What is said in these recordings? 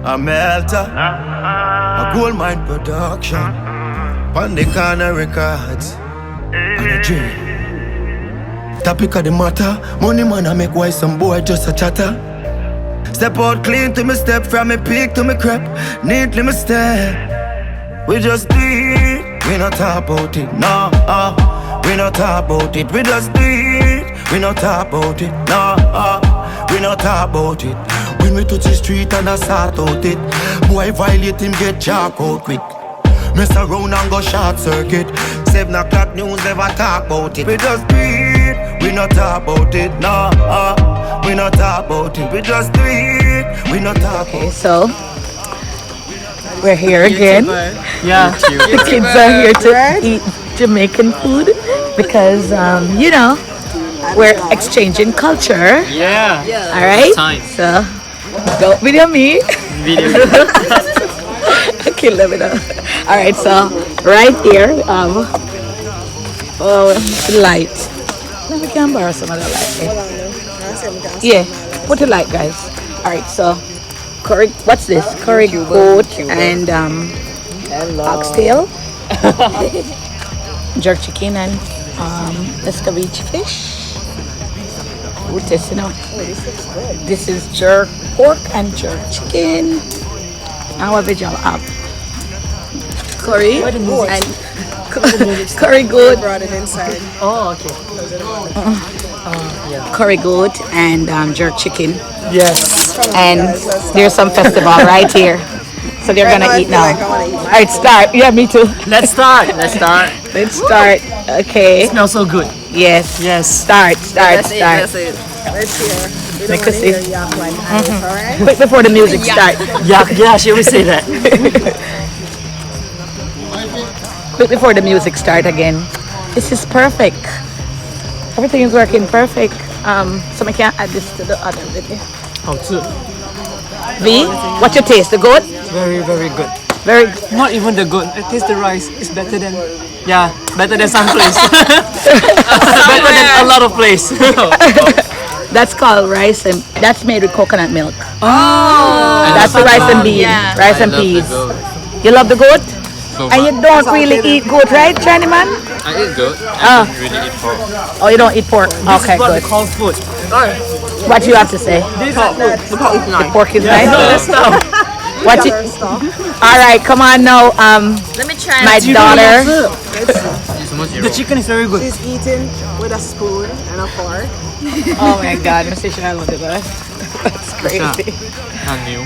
A melter, a gold mine production, on the corner records, and a dream. Topic of the matter, money man I make why some boy just a chatter. Step out clean to me step, from me peak to me crep, neatly me step. We just do it, we not talk about it, no. We not talk about it, we just do it. We not talk about it, no. We not talk about it. When we touch the street and I start out it, boy violate him get jack out quick. Mess around and go short circuit. 7 o'clock news never talk about it. We just do it, we not talk about it, no. We not talk about it, we just do it. We not talk about it. So we're here again. Yeah, the kids are here to eat Jamaican food because you know, we're exchanging culture. Yeah. All right. Time. So don't video me. Video. Okay, let me know. All right. So right here, light. Let me can borrow some of the light. Yeah. Put the light, guys. All right. So curry. What's this? Curry goat and oxtail, jerk chicken and escabeche fish. We're testing out. This is jerk pork and jerk chicken. And what did y'all have? Curry and curry goat. Brought it inside. Oh, okay. Yeah. Curry goat and jerk chicken. Yes. And there's some festival right here. So they're gonna eat now. Alright, start. Yeah, me too. Let's start. Let's start. Let's start. Okay. It smells so good. Yes. Yes. Start. That's it. Let's hear. We don't Make want us to hear see. yak like Alice, alright? Quick before the music start. Yeah, she always say that. Quick before the music start again. This is perfect. Everything is working perfect. So I can't add this to the other video. How to? V, what's your taste? The goat? Very, very good. Very. Not even the good. I taste the rice. It's better than. Yeah, better than some place. Better than a lot of place. That's called rice and that's made with coconut milk. Oh. That's the rice and beans. Yeah. Rice and peas. You love the goat? So And you don't really eat goat, right, China man? I eat goat. I don't really eat pork. Oh, you don't eat pork? This Okay, is what good. we call food. What you have to say? This The pork is nice. No, that's not. What you? All right, come on now. Let me try. My daughter. It's much The chicken is very good. She's eating with a spoon and a fork. Oh my God, Mr. Charlotte, that's crazy. not new.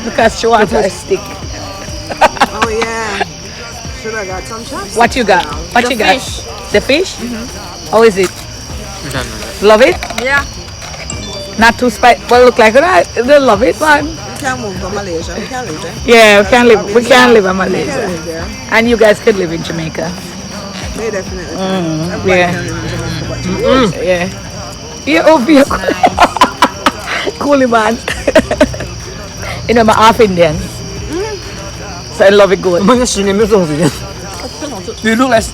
Because she wants a stick. Oh yeah. Should have got some chopsticks. What you got? What The you got? fish. The fish? How is it? We don't know that. Love it? Yeah. Not too spicy. Well, look like that. They love it, man. We can't move to Malaysia. We can't live there. Yeah, we can't live. We can't live in We can't Malaysia, live there. and you guys could live in Jamaica. They definitely can. Everybody yeah. can live in Jamaica but you. Yeah. Yeah, oh, yeah. Coolie man. You know, I'm half Indian, so I love it good. 我们10年没有这种时间。You look like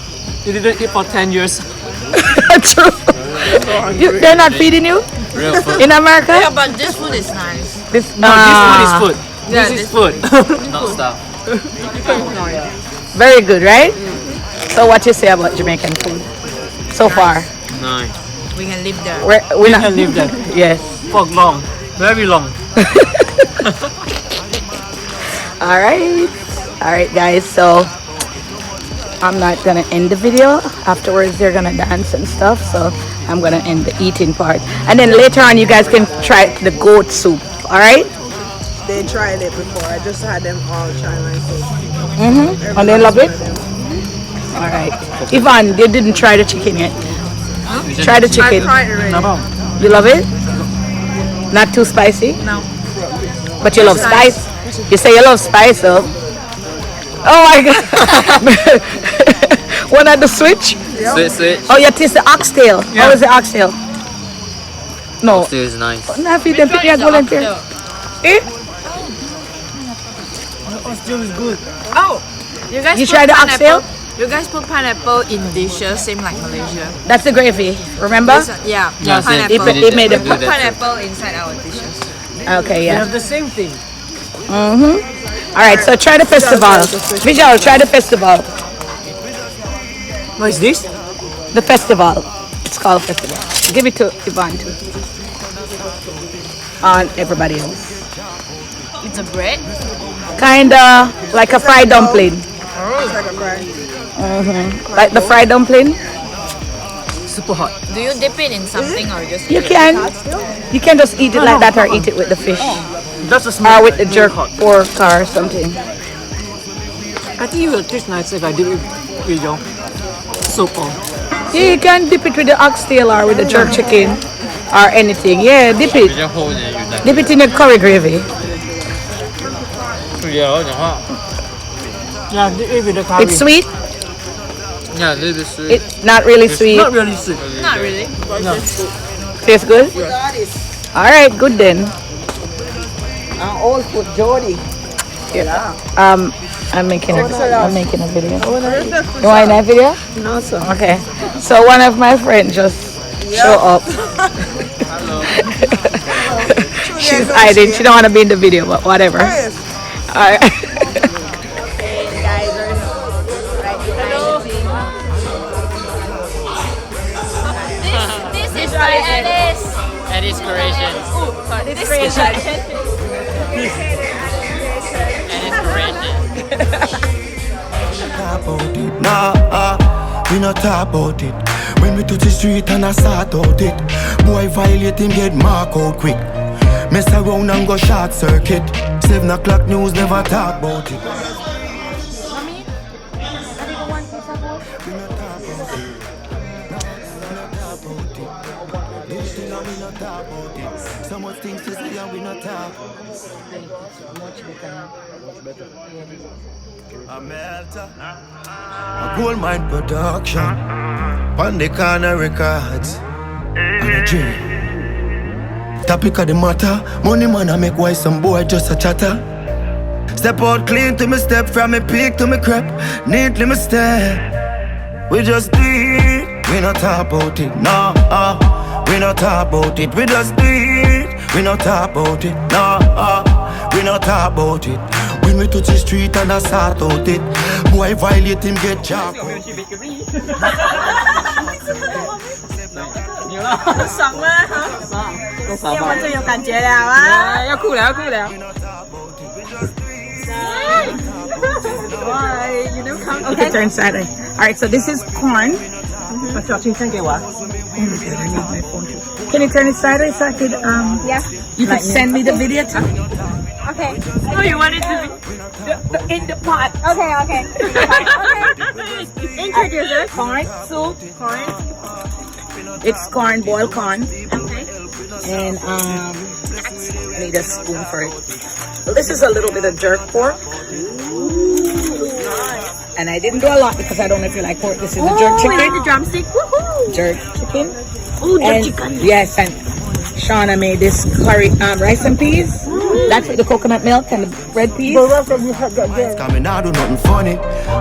you didn't eat for 10 years. True. They're not feeding you Real food. in America. Yeah, but this food is nice. This, No, this food is food. Yeah, This is this food. Not stuff. Very good, right? So, what you say about Jamaican food so far? No. We can live there. We're You not. can live there Yes. for long, very long. All right, guys. So I'm not gonna end the video. Afterwards, they're gonna dance and stuff. So I'm gonna end the eating part, and then later on, you guys can try the goat soup. All right? They tried it before. I just had them all try my food. And they love it. All right, Yvonne, you didn't try the chicken yet. Try the I chicken. tried already. You love it? Not too spicy? No. But you love spice? You say you love spice, though. Oh my God. One at the switch? Switch. Oh, you taste the oxtail. How is the oxtail? No. Still is nice. Not feed them people volunteer. Eh? Still is good. Oh, you guys You put tried the pineapple- oxtail? You guys put pineapple in dishes, same like Malaysia. That's the gravy. Remember? Yeah, Yeah, pineapple. It made We it- put pineapple inside our dishes. Okay, We yeah. have the same thing. All right, so try the festival. Vijay, try the festival. What is this? The festival. It's called festival. Give it to Yvonne too. And everybody else. It's a bread. Kinda like a fried dumpling. It's like a fry. Like the fried dumpling. Super hot. Do you dip it in something or just You eat it? can. You can just eat it like that or eat it with the fish. That's a small. Or with the jerk pork or something. I think it will taste nice if I dip it with your soup on. Yeah, you can dip it with the oxtail or with the jerk chicken or anything. Yeah, dip 比 it. 较厚一点鱼蛋。 Dip it in the curry gravy. 不要讲话。 Yeah, dip it with the curry. It's sweet. Yeah, this is sweet. It's not really sweet. Not really sweet. Not really. No. Tastes good. All right, good then. Old food, Jody. I'm making a video. You want that video? No, sir. Okay. So one of my friends just show up. She's hiding. She don't want to be in the video, but whatever. All right. This is by Alice. Eddie's creations. This is Eddie's creations. Talk about it, nah, we not talk about it. When we touch the street and I start out it, boy violate him get mark out quick. Mess around and go short circuit. 7 o'clock news never talk about it. So much things to say and we not talk. A gold mine production, on the corner records, and a dream. Topic of the matter, money man I make why some boy just a chatter. Step out clean to me step, from me peak to me crep, neatly me step. We just do it, we not talk about it, no. We not talk about it, we just do it. We not talk about it, no. We not talk about it. When we touch the street and I start out it, boy violate him get chopped. 爽吗？夜晚最有感觉了啊！要哭了，要哭了。 Okay, turn sideways. All right, so this is corn. 把小青先给我。 Can you turn it sideways so I could Yeah. you can send me the video too? Okay. Oh, you want it to be in the pot. Okay. Okay. Introduce us. Corn soup. Corn. It's corn, boiled corn, Okay. and I need a spoon for it. Well, this is a little bit of jerk pork. And I didn't do a lot because I don't know if you like pork. This is a jerk We like chicken. the drumstick. Woohoo! Jerk chicken. Oh, jerk And chicken. yes, and Shauna made this curry rice and peas. That's with the coconut milk and the red peas. Coming out do nothing funny.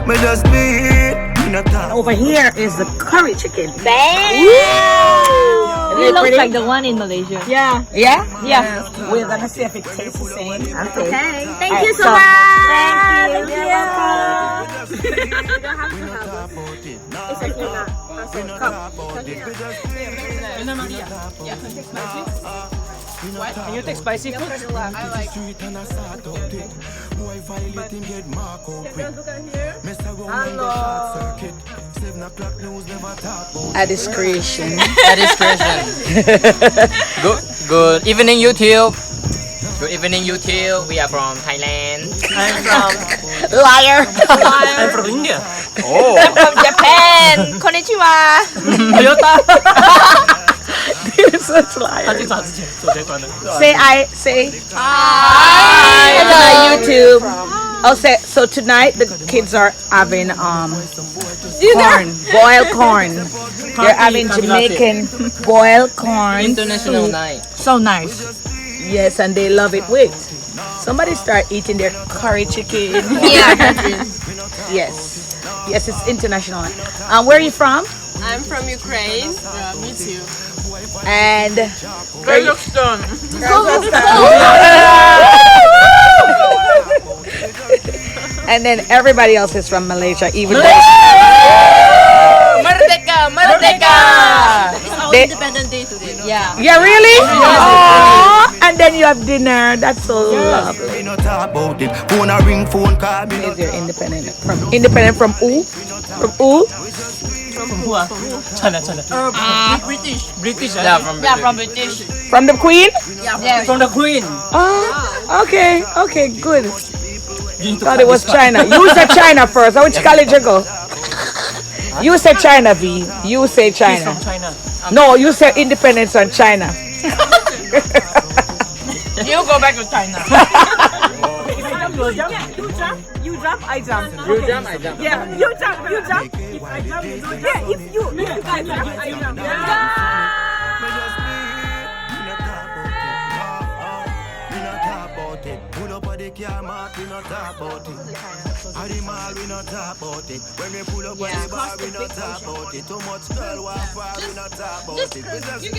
Me just do it, we not talk. Over here is the curry chicken. It looks like the one in Malaysia. Yeah. Yeah? Yeah. We're gonna see if it tastes the same. Okay. Thank Alright, you so so- much. Thank you. You're welcome. You don't have to help. It's okay now. Can you take spicy food? I like street and I start out it. Boy violate him get mark out quick. Mess around and go short circuit. 7 o'clock news never talk about. At this creation. Eddie's creation. Good evening, YouTube. Good evening, YouTube. We are from Thailand. I'm from. Liar. I'm from India. Oh. From Japan. Konnichiwa. Toyota. You're such liar. 他去查之前做这关的。 Say say Hi. hello YouTube. Oh, so tonight the kids are having corn, boiled corn. They're having Jamaican boiled corn. International soup. night. So nice. Yes, and they love it. Wait, somebody start eating their curry chicken. Yeah. Yes, yes, it's international. Where are you from? I'm from Ukraine. Me too. And Kazakhstan. And then everybody else is from Malaysia, even though Merdeka, Merdeka. It's our They- Independent Day today. Yeah. yeah, really? Oh, and then you have dinner. That's so lovely. We not talk about it. Phone a ring, phone call me. Is your independent from who? From who? Who are? China. British. British, Yeah, from British. From the Queen? From the Queen. Oh, okay, good. Been to Thought it was China. You said China first. Which college you go? You said China, V. You say He's China. from China. No, you said independence on China. You go back to China. You jump, I jump. You jump, I jump. Yeah, you jump. If I jump, you do that. If you guys jump, I jump. We not talk about it. At the mall, we not talk about it. When we pull up on the bar, we not talk about it. Too much girl walk far, we not talk about it. We just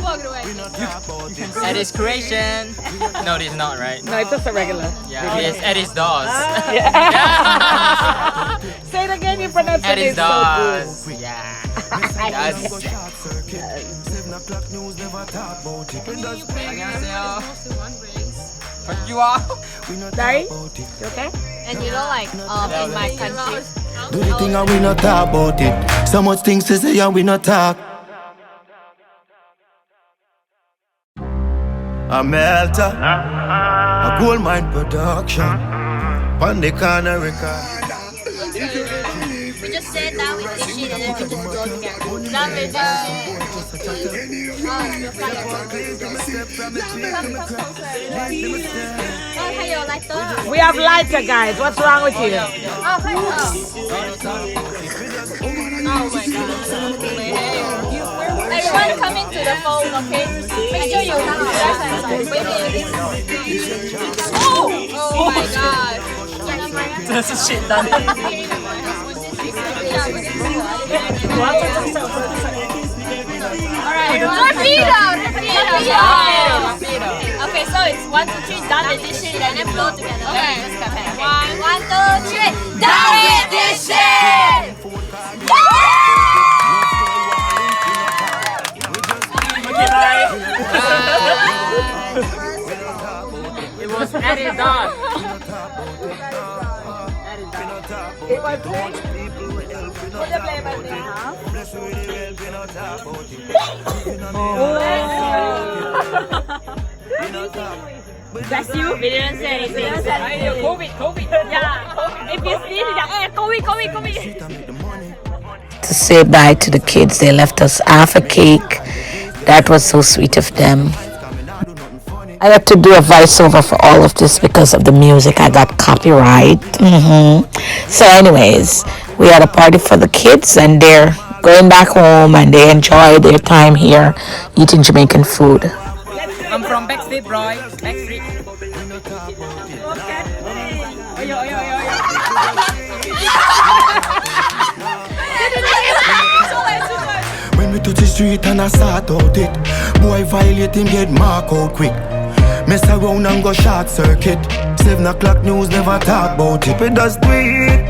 Walk away. we not talk about it. Eddie's creation. No, this is not right. No, it's just a regular. Yeah, it's Eddie's dolls. Say it again, you pronounce it. Eddie's It's so good. dolls. Yeah. Go short circuit. 7 o'clock news never talk about it. 안녕하세요. You are. We not Sorry? talk about it. You okay? And you know, like, in my country, Do the thing and we not talk about it. So much things to say and we not talk. A melter, a gold mine production. On the corner record. we just sit down with this shit and then we just go together. Done with this Oh, hey, yo, like that. We have lighter, guys. What's wrong with you? Oh, hey, oh my god. Everyone come into the phone, okay? Make sure you Oh my god. That's a shit done. Alright, torpedo. Okay, so it's 1, 2, 3, done with this shit, and then blow together. Okay, let's go ahead. 1, 2, 3, done with this shit! It was Eddie's dog. Bless you. We didn't say anything. COVID. Yeah. If you see it, COVID. To say bye to the kids, they left us half a cake. That was so sweet of them. I had to do a voiceover for all of this because of the music. I got copyright. So anyways, we had a party for the kids and they're going back home and they enjoy their time here eating Jamaican food. I'm from Backstreet, bro. Backstreet. When we touch the street and I start out it, boy violate him get mark out quick. Mess around and go short circuit. 7 o'clock news never talk about it. We just do it.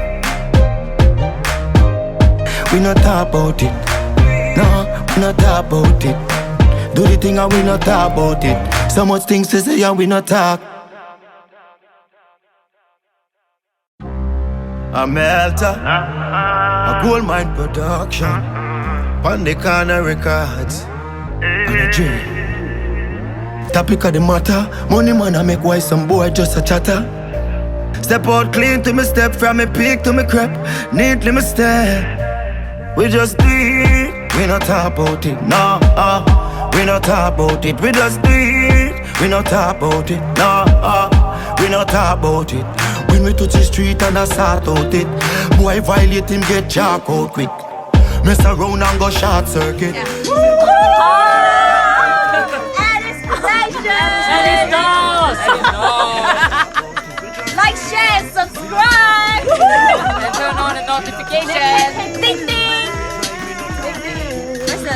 We not talk about it. No, we not talk about it. Do the thing and we not talk about it. So much things to say and we not talk. A melter, a gold mine production. On the corner records, and a dream. Topic of the matter, money man I make why some boy just a chatter. Step out clean to me step, from me peak to me crep, neatly me step. We just do it, we not talk about it, no, we not talk about it. We just do it, we not talk about it, no, we not talk about it. When we touch the street and I start out it, boy violate him get jack out quick. Mess around and go short circuit. Like, share, subscribe, And turn on the notification. ding ding. Where's the?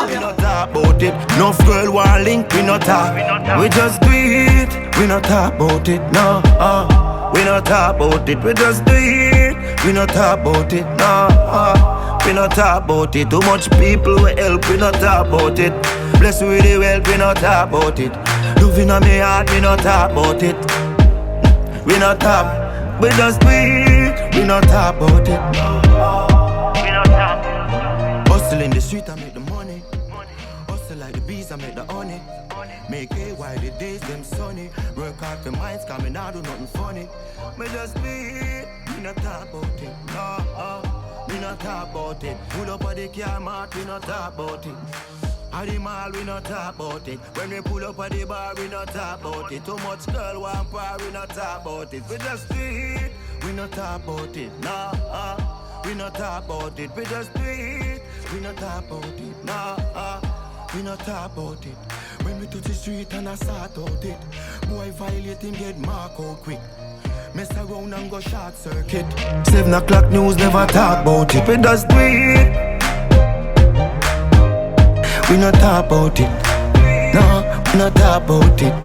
We not talk about about it. No girl want link, we not talk. We just do it, we not talk about it. No, we not talk about it. We just do it, we not talk about it. No, we not talk about it. Too much people will help, we not talk about it. Bless with the wealth, we not talk about it. Loving on me heart, we not talk about it. We not talk, we just do it, we not talk about it. We not talk. Hustle in the street, I make the money. Hustle like the bees, I make the honey. Make it while the days them sunny. Work hard for minds, coming out do nothing funny. Me just do it, we not talk about it. No, we not talk about it. Pull up at the car mart, we not talk about it. At the mall, we not talk about it. When we pull up at the bar, we not talk about it. Too much girl want power, we not talk about it. We just do it, we not talk about it. Nah, we not talk about it. We just do it, we not talk about it. Nah, we not talk about it. When we touch the street and I start out it, boy violate him get mark out quick. Mess around and go short circuit. 7 o'clock news never talk about it. We just do it. We not talk about it. No, we not talk about it.